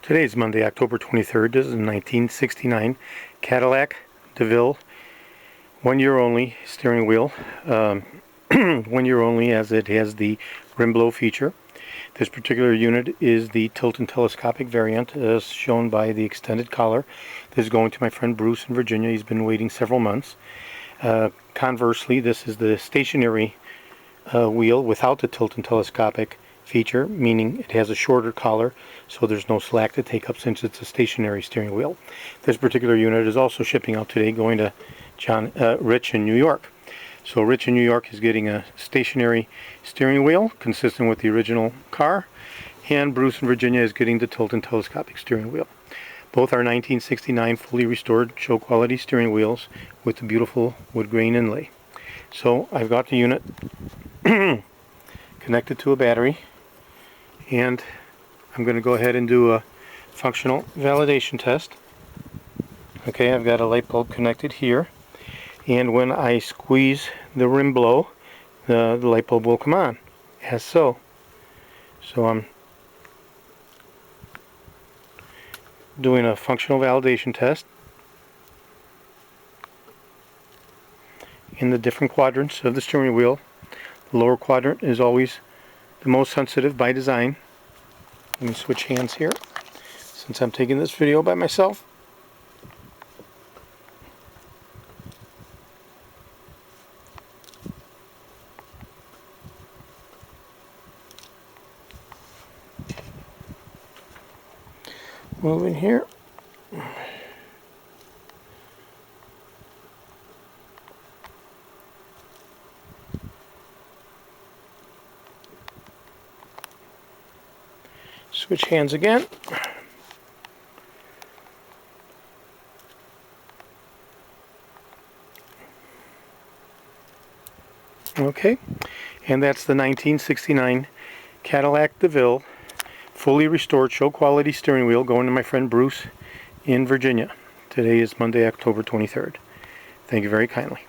Today is Monday, October 23rd. This is a 1969 Cadillac Deville 1 year only steering wheel. 1 year only, as it has the rim blow feature. This particular unit is the tilt and telescopic variant, as shown by the extended collar. This is going to my friend Bruce in Virginia. He's been waiting several months. Conversely, this is the stationary wheel without the tilt and telescopic feature, meaning it has a shorter collar, so there's no slack to take up since it's a stationary steering wheel. This particular unit is also shipping out today, going to Rich in New York. So Rich in New York is getting a stationary steering wheel consistent with the original car, and Bruce in Virginia is getting the tilt and telescopic steering wheel. Both are 1969 fully restored show quality steering wheels with the beautiful WoodGrain InLay. So I've got the unit connected to a battery, and I'm going to go ahead and do a functional validation test. Okay, I've got a light bulb connected here, and when I squeeze the rim blow, the light bulb will come on, as so. So I'm doing a functional validation test in the different quadrants of the steering wheel. The lower quadrant is always the most sensitive by design. Let me switch hands here since I'm taking this video by myself. Move in here. Switch hands again. Okay, and that's the 1969 Cadillac Deville fully restored show quality steering wheel going to my friend Bruce in Virginia. Today is Monday, October 23rd. Thank you very kindly.